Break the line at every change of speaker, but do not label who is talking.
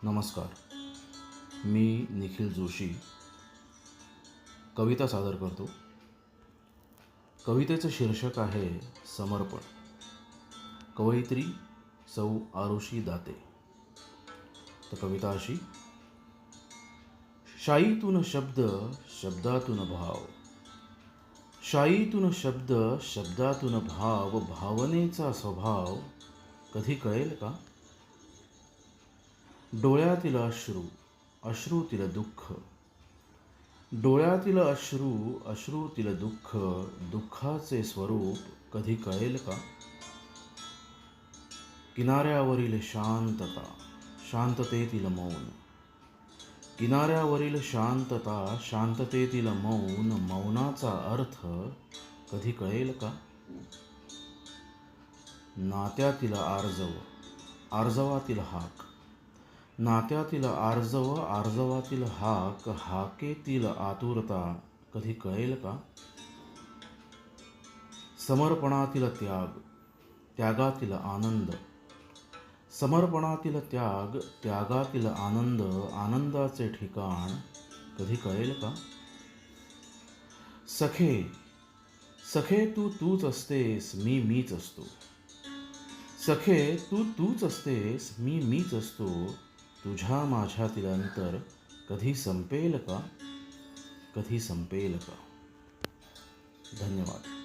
नमस्कार. मी निखिल जोशी कविता सादर करतो. कवितेचं शीर्षक आहे समर्पण. कवयित्री सौ आरुषी दाते. तर कविता अशी: शाईतून शब्द, शब्दातून भाव. शाईतून शब्द, शब्दातून भाव. भावनेचा स्वभाव कधी कळेल का? डोळ्यातील अश्रू, अश्रूतील दुःख. डोळ्यातील अश्रू, अश्रूतील दुःख. दुःखाचे स्वरूप कधी कळेल का? किनाऱ्यावरील शांतता, शांततेतील मौन. किनाऱ्यावरील शांतता, शांततेतील मौन. मौनाचा अर्थ कधी कळेल का? नात्यातील आर्जव, आर्जवातील हाक. नात्यातील आर्जव, आर्जवातील हाक. हाकेतील आतुरता कधी कळेल का? समर्पणातील त्याग, त्यागातील आनंद. समर्पणातील त्याग, त्यागातील आनंद. आनंदाचे ठिकाण कधी कळेल का? सखे, सखे तू तूच असतेस, मी मीच असतो. सखे तू तूच असतेस, मी मीच असतो. तुझ्या माझ्यातील अंतर कधी संपेल का? कधी संपेल का? धन्यवाद.